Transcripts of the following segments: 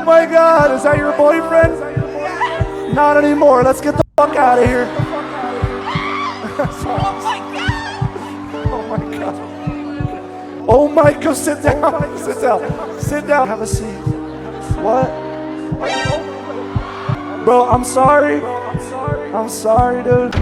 my God, is that your boyfriend? Not anymore. Let's get the fuck out of here. Oh my God! Oh my God. Oh my God, sit down. Sit down. Sit down. Have a seat. What? Bro, I'm sorry. I'm sorry, dude.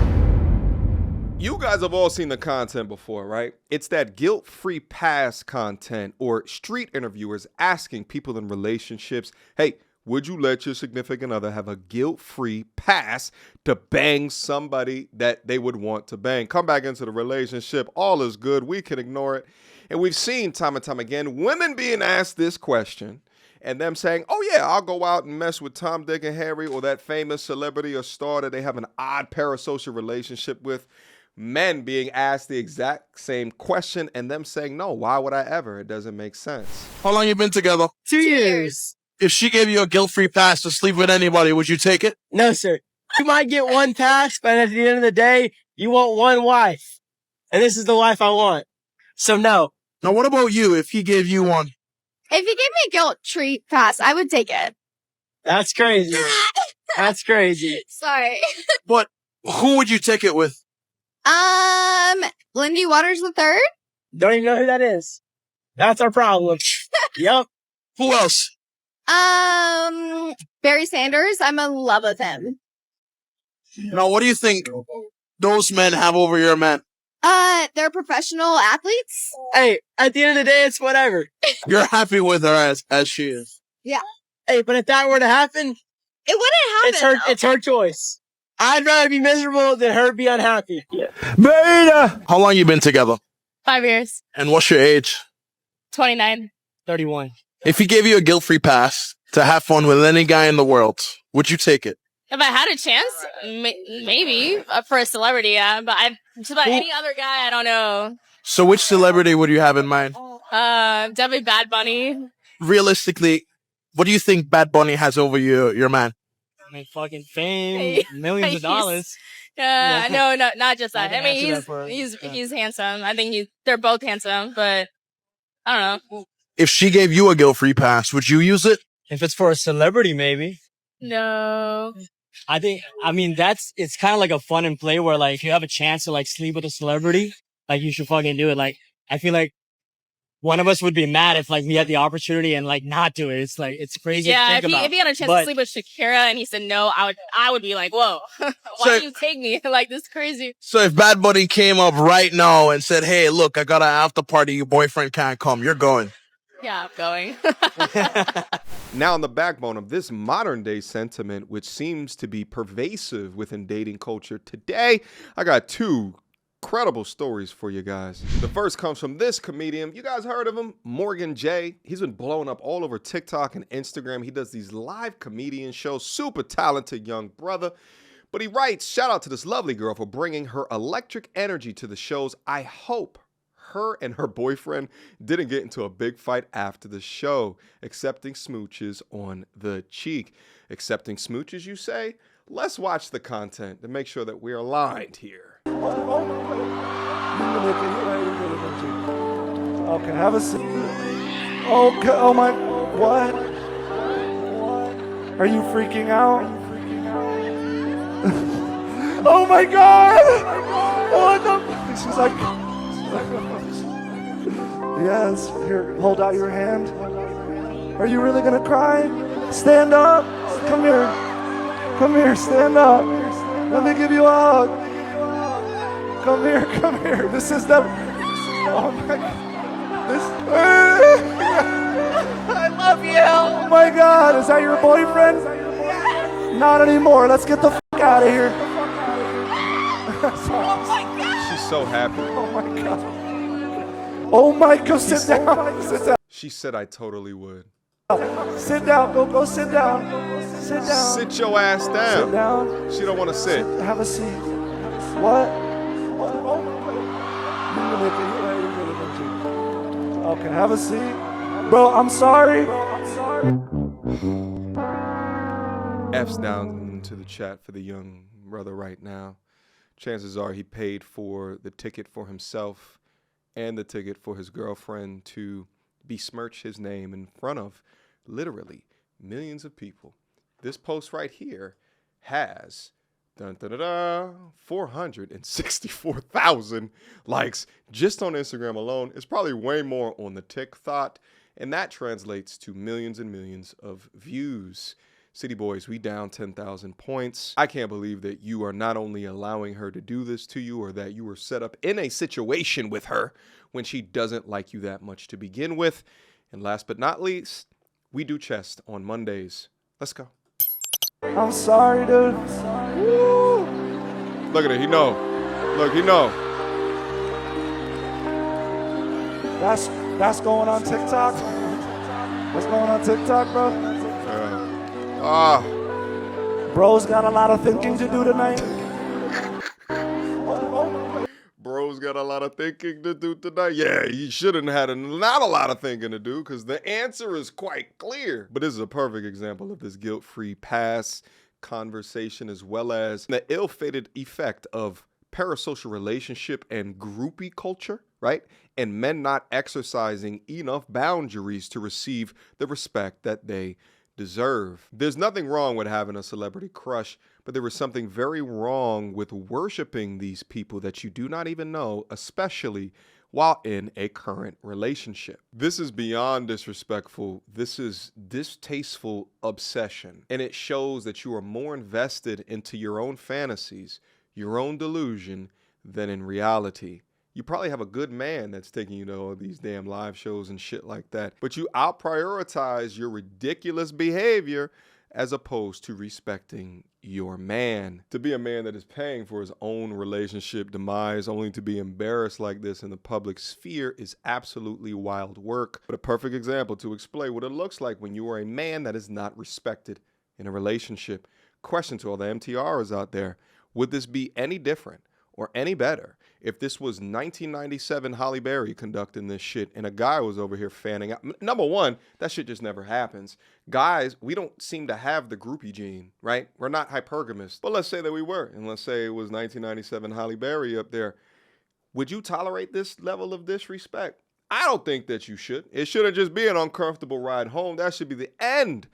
You guys have all seen the content before, right? It's that guilt-free pass content or street interviewers asking people in relationships, hey, would you let your significant other have a guilt-free pass to bang somebody that they would want to bang? Come back into the relationship. All is good. We can ignore it. And we've seen time and time again women being asked this question and them saying, oh, yeah, I'll go out and mess with Tom, Dick, and Harry or that famous celebrity or star that they have an odd parasocial relationship with. Men being asked the exact same question and them saying, no, why would I ever? It doesn't make sense. How long you been together? 2 years. If she gave you a guilt-free pass to sleep with anybody, would you take it? No, sir. You might get one pass, but at the end of the day, you want one wife. And this is the wife I want. So no. Now, what about you if he gave you one? If you gave me a guilt-free pass, I would take it. That's crazy. That's crazy. Sorry. But who would you take it with? Lindy Waters III? Don't even know who that is. That's our problem. Yup. Who else? Barry Sanders. I'm in love with him. Now, what do you think those men have over your man? They're professional athletes. Hey, at the end of the day, it's whatever. You're happy with her as she is. Yeah. Hey, but if that were to happen, It wouldn't happen. it's her choice. I'd rather be miserable than her be unhappy. Yeah. Beta! How long you been together? 5 years. And what's your age? 29. 31. If he gave you a guilt-free pass to have fun with any guy in the world, would you take it? If I had a chance, maybe for a celebrity, yeah. But just about any other guy, I don't know. So which celebrity would you have in mind? Definitely Bad Bunny. Realistically, what do you think Bad Bunny has over your man? I mean, fucking fame, millions of dollars. Yeah, no, not just that. I I mean, can answer that he's handsome. I think they're both handsome, but I don't know. If she gave you a guilt-free pass, would you use it? If it's for a celebrity, maybe. No. It's kind of like a fun and play where, like, if you have a chance to, like, sleep with a celebrity, like, you should fucking do it. Like, I feel like one of us would be mad if, like, we had the opportunity and, like, not do it. It's, like, it's crazy to think about. If he had a chance to sleep with Shakira and he said no, I would be like, whoa, why do you take me? Like, this is crazy. So if Bad Bunny came up right now and said, hey, look, I got an after party, your boyfriend can't come, you're going. Yeah, I'm going. Now, on the backbone of this modern day sentiment, which seems to be pervasive within dating culture today, I got two incredible stories for you guys. The first comes from this comedian. You guys heard of him? Morgan J. He's been blowing up all over TikTok and Instagram. He does these live comedian shows. Super talented young brother. But he writes, shout out to this lovely girl for bringing her electric energy to the shows. I hope her and her boyfriend didn't get into a big fight after the show. Accepting smooches on the cheek. Accepting smooches, you say? Let's watch the content to make sure that we're aligned here. Okay, have a seat. Okay, oh my, what? Are you freaking out? Oh my God! What the? She's like, yes, here, hold out your hand. Are you really gonna cry? Stand up. Come here. Come here, stand up. Let me give you a hug. Come here, come here. This is the... Oh my... This... I love you. Oh my God, is that your boyfriend? Not anymore. Let's get the fuck out of here. Oh my God! She's so happy. Oh my God. Oh my God, sit down. Sit down. She said I totally would. Sit down. Go sit down. Sit down. Sit your ass down. Sit down. She don't want to sit. Have a seat. What? Okay, have a seat. Bro, I'm sorry. F's down into the chat for the young brother right now. Chances are he paid for the ticket for himself and the ticket for his girlfriend to besmirch his name in front of literally millions of people. This post right here has 464,000 likes just on Instagram alone. It's probably way more on the TikTok, and that translates to millions and millions of views. City Boys, we down 10,000 points. I can't believe that you are not only allowing her to do this to you, or that you were set up in a situation with her when she doesn't like you that much to begin with. And last but not least, we do chest on Mondays. Let's go. I'm sorry, dude. Woo. Look at it. He know. Look, he know. That's going on TikTok. What's going on TikTok, bro? Bro's got a lot of thinking to do tonight. Bro's got a lot of thinking to do tonight. Yeah, he shouldn't have not a lot of thinking to do, because the answer is quite clear. But this is a perfect example of this guilt-free pass conversation, as well as the ill-fated effect of parasocial relationship and groupie culture, right? And men not exercising enough boundaries to receive the respect that they deserve. There's nothing wrong with having a celebrity crush, but there is something very wrong with worshiping these people that you do not even know, especially while in a current relationship. This is beyond disrespectful. This is distasteful obsession, and it shows that you are more invested into your own fantasies, your own delusion, than in reality. You probably have a good man that's taking you to all these damn live shows and shit like that, but you out-prioritize your ridiculous behavior as opposed to respecting your man. To be a man that is paying for his own relationship demise only to be embarrassed like this in the public sphere is absolutely wild work. But a perfect example to explain what it looks like when you are a man that is not respected in a relationship. Question to all the MTRs out there: would this be any different or any better if this was 1997 Halle Berry conducting this shit and a guy was over here fanning out? Number one, that shit just never happens. Guys, we don't seem to have the groupie gene, right? We're not hypergamous. But let's say that we were, and let's say it was 1997 Halle Berry up there. Would you tolerate this level of disrespect? I don't think that you should. It shouldn't just be an uncomfortable ride home. That should be the end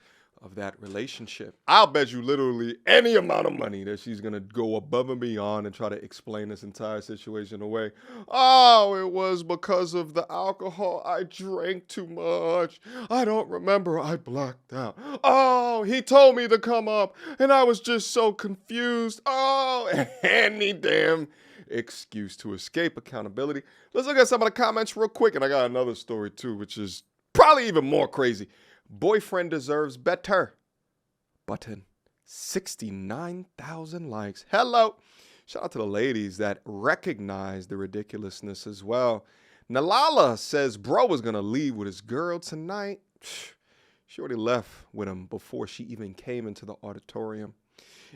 of that relationship. I'll bet you literally any amount of money that she's gonna go above and beyond and try to explain this entire situation away. Oh, it was because of the alcohol. I drank too much. I don't remember. I blacked out. Oh, he told me to come up and I was just so confused. Oh, any damn excuse to escape accountability. Let's look at some of the comments real quick. And I got another story too, which is probably even more crazy. Boyfriend deserves better. Button. 69,000 likes. Hello. Shout out to the ladies that recognize the ridiculousness as well. Nalala says bro was going to leave with his girl tonight. She already left with him before she even came into the auditorium.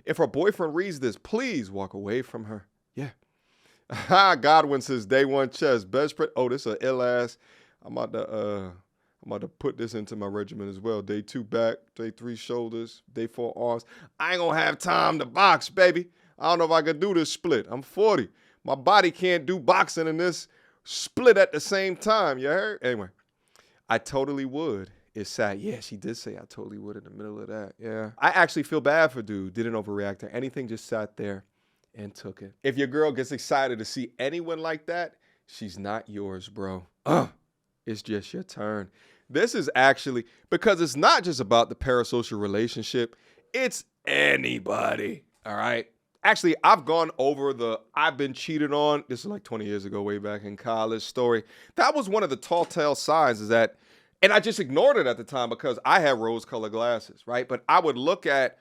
If her boyfriend reads this, please walk away from her. Yeah. Godwin says day one chest. Best friend. Oh, this is an ill ass. I'm about to put this into my regimen as well. Day 2 back, day 3 shoulders, day 4 arms. I ain't gonna have time to box, baby. I don't know if I could do this split. I'm 40. My body can't do boxing and this split at the same time. You heard? Anyway, I totally would. It's sad. Yeah, she did say I totally would in the middle of that. Yeah. I actually feel bad for dude. Didn't overreact to anything. Just sat there and took it. If your girl gets excited to see anyone like that, she's not yours, bro. It's just your turn. This is actually, because it's not just about the parasocial relationship, it's anybody, all right? Actually, I've gone over the I've been cheated on, this is like 20 years ago, way back in college story. That was one of the tall tale signs is that, and I just ignored it at the time because I had rose-colored glasses, right? But I would look at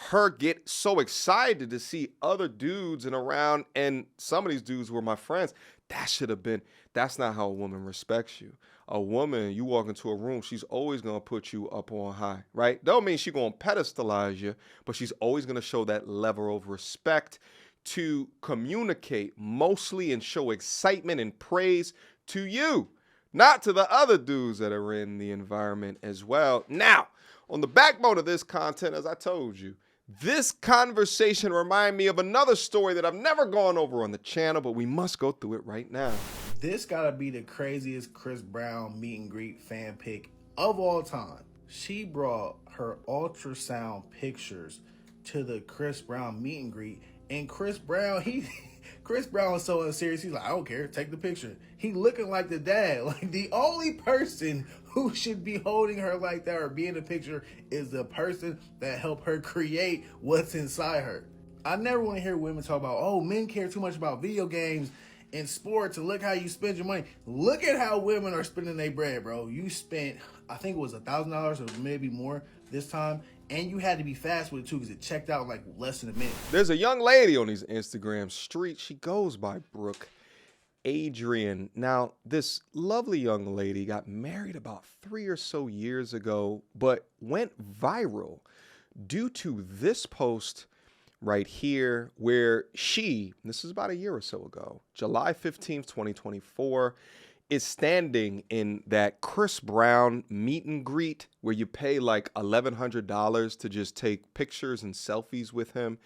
her get so excited to see other dudes and around, and some of these dudes were my friends. That should have been, that's not how a woman respects you. A woman, you walk into a room, she's always going to put you up on high, right? Don't mean she's going to pedestalize you, but she's always going to show that level of respect to communicate mostly and show excitement and praise to you, not to the other dudes that are in the environment as well. Now, on the backbone of this content, as I told you, this conversation reminded me of another story that I've never gone over on the channel, but we must go through it right now. This gotta be the craziest Chris Brown meet and greet fan pic of all time. She brought her ultrasound pictures to the Chris Brown meet and greet, and Chris Brown, Chris Brown was so unserious. He's like, I don't care, take the picture. He looking like the dad. Like, the only person who should be holding her like that or be in the picture is the person that helped her create what's inside her. I never want to hear women talk about, oh, men care too much about video games and sports and look how you spend your money. Look at how women are spending their bread, bro. You spent, I think it was $1,000 or maybe more this time, and you had to be fast with it too because it checked out like less than a minute. There's a young lady on these Instagram streets. She goes by Brooke Adrian. Now, this lovely young lady got married about 3 or so years ago, but went viral due to this post right here where this is about a year or so ago, July 15th, 2024, is standing in that Chris Brown meet and greet where you pay like $1,100 to just take pictures and selfies with him,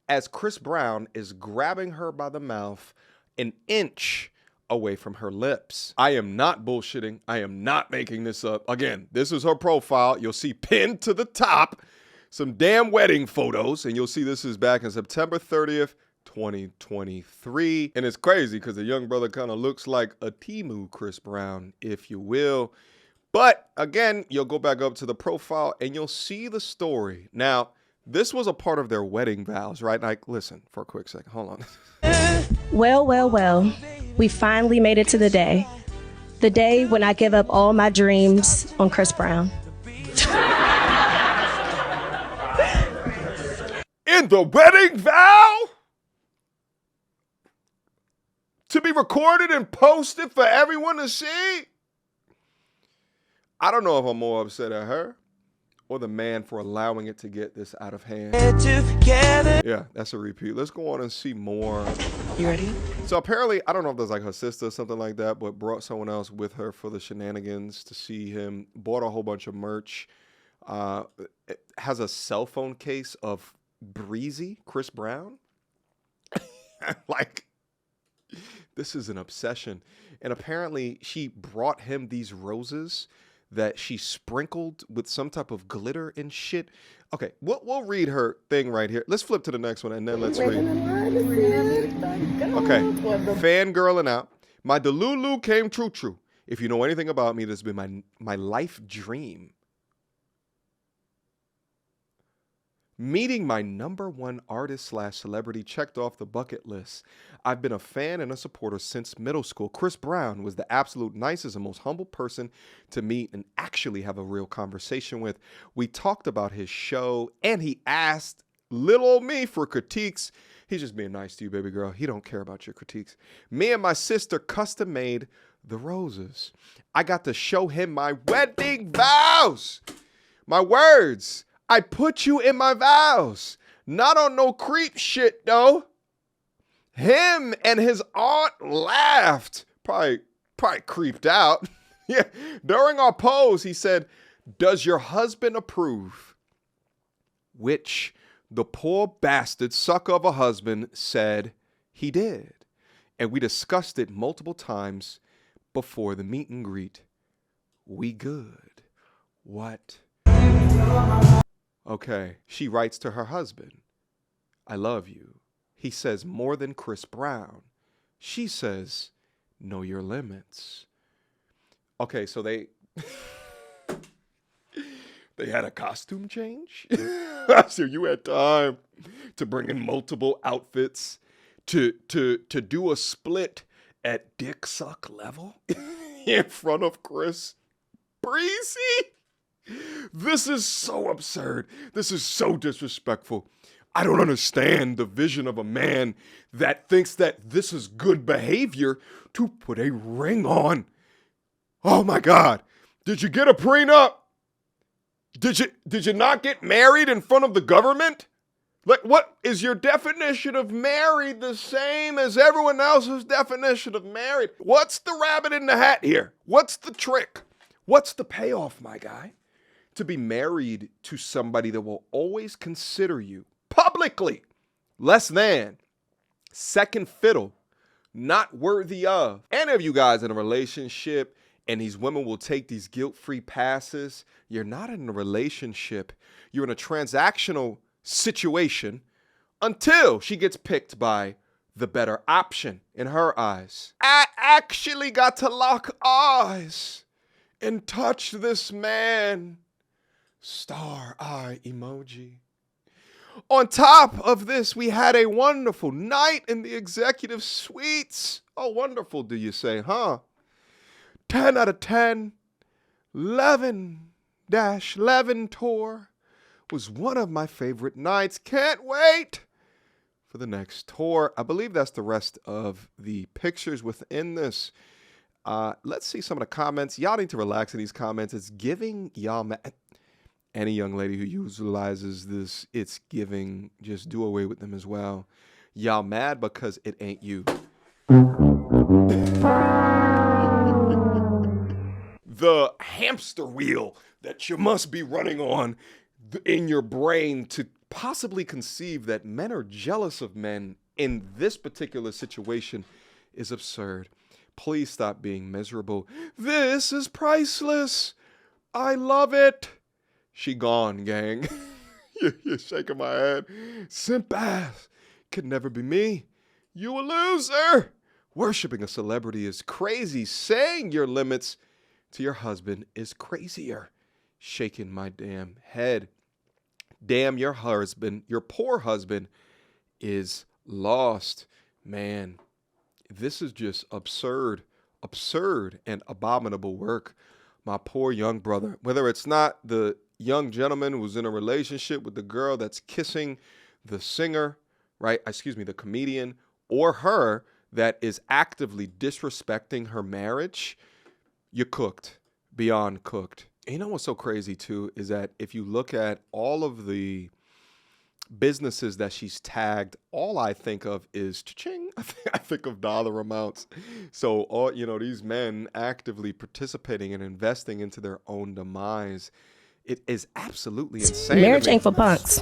as Chris Brown is grabbing her by the mouth an inch away from her lips. I am not bullshitting. I am not making this up. Again, this is her profile. You'll see pinned to the top some damn wedding photos, and you'll see this is back in September 30th, 2023. And it's crazy because the young brother kind of looks like a Temu Chris Brown, if you will. But again, you'll go back up to the profile and you'll see the story. Now, this was a part of their wedding vows, right? Like, listen for a quick second. Hold on. Well, well, well, we finally made it to the day. The day when I give up all my dreams on Chris Brown. In the wedding vow to be recorded and posted for everyone to see. I don't know if I'm more upset at her or the man for allowing it to get this out of hand. Yeah, that's a repeat. Let's go on and see more. You ready? So apparently, I don't know if there's like her sister or something like that, but brought someone else with her for the shenanigans to see him. Bought a whole bunch of merch. It has a cell phone case of Breezy Chris Brown. Like, this is an obsession. And apparently she brought him these roses that she sprinkled with some type of glitter and shit. Okay, we'll read her thing right here. Let's flip to the next one and then let's read. Okay, fangirling out. My Delulu came true. If you know anything about me, this has been my life dream. Meeting my #1 artist/celebrity checked off the bucket list. I've been a fan and a supporter since middle school. Chris Brown was the absolute nicest and most humble person to meet and actually have a real conversation with. We talked about his show and he asked little old me for critiques. He's just being nice to you, baby girl. He don't care about your critiques. Me and my sister custom made the roses. I got to show him my wedding vows. My words. I put you in my vows. Not on no creep shit, though. Him and his aunt laughed. Probably creeped out. Yeah. During our pose, he said, "Does your husband approve?" Which the poor bastard sucker of a husband said he did. And we discussed it multiple times before the meet and greet. We good. What? Okay, she writes to her husband, "I love you." He says, "More than Chris Brown." She says, "Know your limits." Okay, so they had a costume change. So you had time to bring in multiple outfits to do a split at dick suck level in front of Chris Breezy. This is so absurd. This is so disrespectful. I don't understand the vision of a man that thinks that this is good behavior to put a ring on. Oh my God. Did you get a prenup? Did you not get married in front of the government? Like, what is your definition of married the same as everyone else's definition of married? What's the rabbit in the hat here? What's the trick? What's the payoff, my guy? To be married to somebody that will always consider you publicly less than, second fiddle, not worthy of. Any of you guys in a relationship, And these women will take these guilt-free passes. You're not in a relationship. You're in a transactional situation until she gets picked by the better option in her eyes. I actually got to lock eyes and touch this man. Star eye emoji. On top of this, we had a wonderful night in the executive suites. Oh, wonderful, do you say, huh? 10 out of 10. 11-11 tour was one of my favorite nights. Can't wait for the next tour. I believe that's the rest of the pictures within this. Let's see some of the comments. Y'all need to relax in these comments. It's giving y'all any young lady who utilizes this, it's giving, just do away with them as well. Y'all mad because it ain't you. The hamster wheel that you must be running on in your brain to possibly conceive that men are jealous of men in this particular situation is absurd. Please stop being miserable. This is priceless. I love it. She gone, gang. You're shaking my head. Simp ass. Could never be me. You a loser. Worshipping a celebrity is crazy. Saying your limits to your husband is crazier. Shaking my damn head. Damn, your husband, your poor husband is lost. Man, this is just absurd and abominable work. My poor young brother, whether it's not the young gentleman who's in a relationship with the girl that's kissing the singer, right? Excuse me, the comedian, or her that is actively disrespecting her marriage, you're cooked, beyond cooked. And you know what's so crazy too is that if you look at all of the businesses that she's tagged, all I think of is cha-ching. I think of dollar amounts. So all these men actively participating and investing into their own demise. It is absolutely insane. Marriage ain't for punks.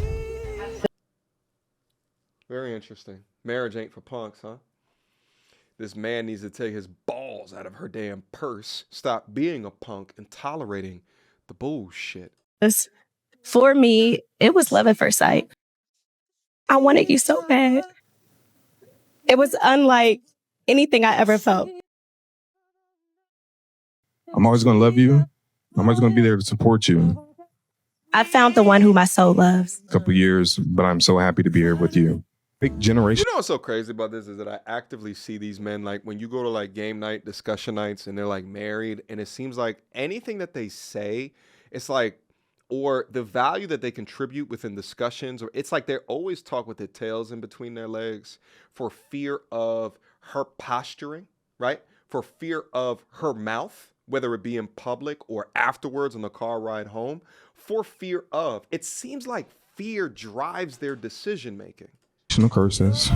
Very interesting. Marriage ain't for punks, huh? This man needs to take his balls out of her damn purse, stop being a punk and tolerating the bullshit. For me, it was love at first sight. I wanted you so bad. It was unlike anything I ever felt. I'm always going to love you. I'm always going to be there to support you. I found the one who my soul loves. A couple years, but I'm so happy to be here with you. Big generation. You know what's so crazy about this is that I actively see these men, like when you go to like game night, discussion nights, and they're like married, and it seems like anything that they say, it's like, or the value that they contribute within discussions, or it's like they always talk with their tails in between their legs for fear of her posturing, right? For fear of her mouth, whether it be in public or afterwards on the car ride home, for fear of, it seems like fear drives their decision making. Curses.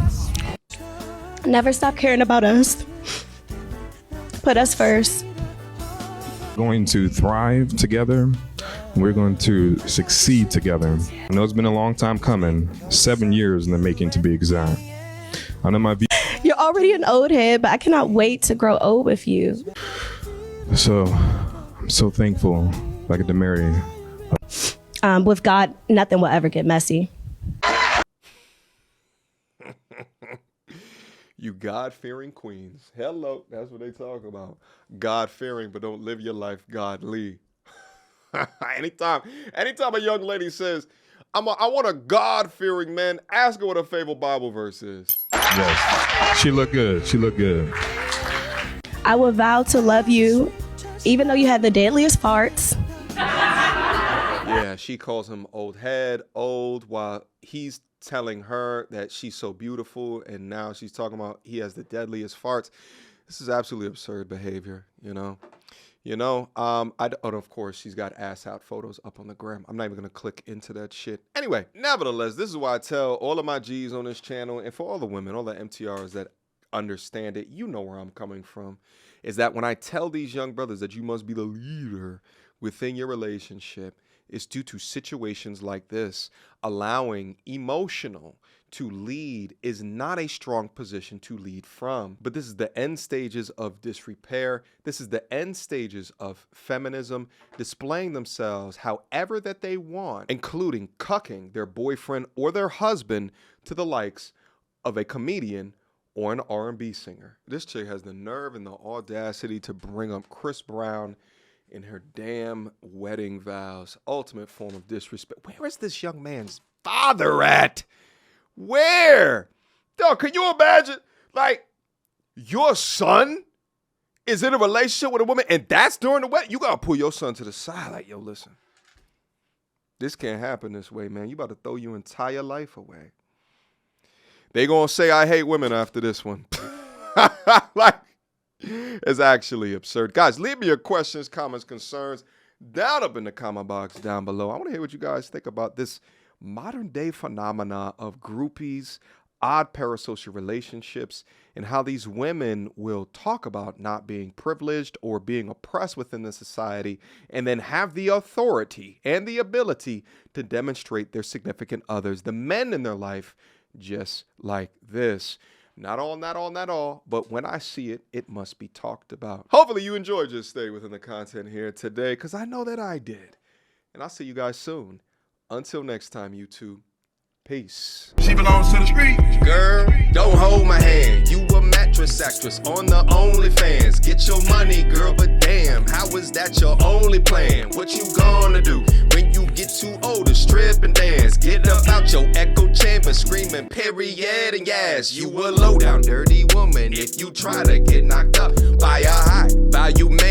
Never stop caring about us. Put us first. Going to thrive together. We're going to succeed together. I know it's been a long time coming, 7 years in the making to be exact. I know my You're already an old head, but I cannot wait to grow old with you. So, I'm so thankful I get to marry. With God, nothing will ever get messy. You God-fearing queens. Hello, that's what they talk about. God-fearing, but don't live your life godly. Anytime a young lady says, I want a God-fearing man, ask her what her favorite Bible verse is. Yes. She looked good. She looked good. I will vow to love you, even though you have the deadliest farts. Yeah, she calls him old head, old, while he's telling her that she's so beautiful, and now she's talking about he has the deadliest farts. This is absolutely absurd behavior, of course, she's got ass out photos up on the gram. I'm not even going to click into that shit. Anyway, nevertheless, this is why I tell all of my G's on this channel, and for all the women, all the MTRs that understand it, you know where I'm coming from, is that when I tell these young brothers that you must be the leader within your relationship, is due to situations like this. Allowing emotional to lead is not a strong position to lead from. But this is the end stages of disrepair. This is the end stages of feminism displaying themselves however that they want, including cucking their boyfriend or their husband to the likes of a comedian or an R&B singer. This chick has the nerve and the audacity to bring up Chris Brown in her damn wedding vows. Ultimate form of disrespect. Where is this young man's father at? Where? Yo, can you imagine? Like, your son is in a relationship with a woman and that's during the wedding? You gotta pull your son to the side like, yo, listen. This can't happen this way, man. You about to throw your entire life away. They gonna say I hate women after this one. Like, it's actually absurd. Guys, leave me your questions, comments, concerns down up in the comment box down below. I want to hear what you guys think about this modern day phenomena of groupies, odd parasocial relationships, and how these women will talk about not being privileged or being oppressed within the society and then have the authority and the ability to demonstrate their significant others, the men in their life, just like this. Not all, but when I see it, it must be talked about. Hopefully you enjoyed your stay within the content here today, because I know that I did. And I'll see you guys soon. Until next time, YouTube. Peace. She belongs to the street. Girl, don't hold my hand. You a mattress actress on the OnlyFans. Get your money, girl, but damn, how is that your only plan? What you gonna do when you get too old to strip and dance? Get up out your echo chamber screaming period and yes. You a low down dirty woman if you try to get knocked up by a high value man.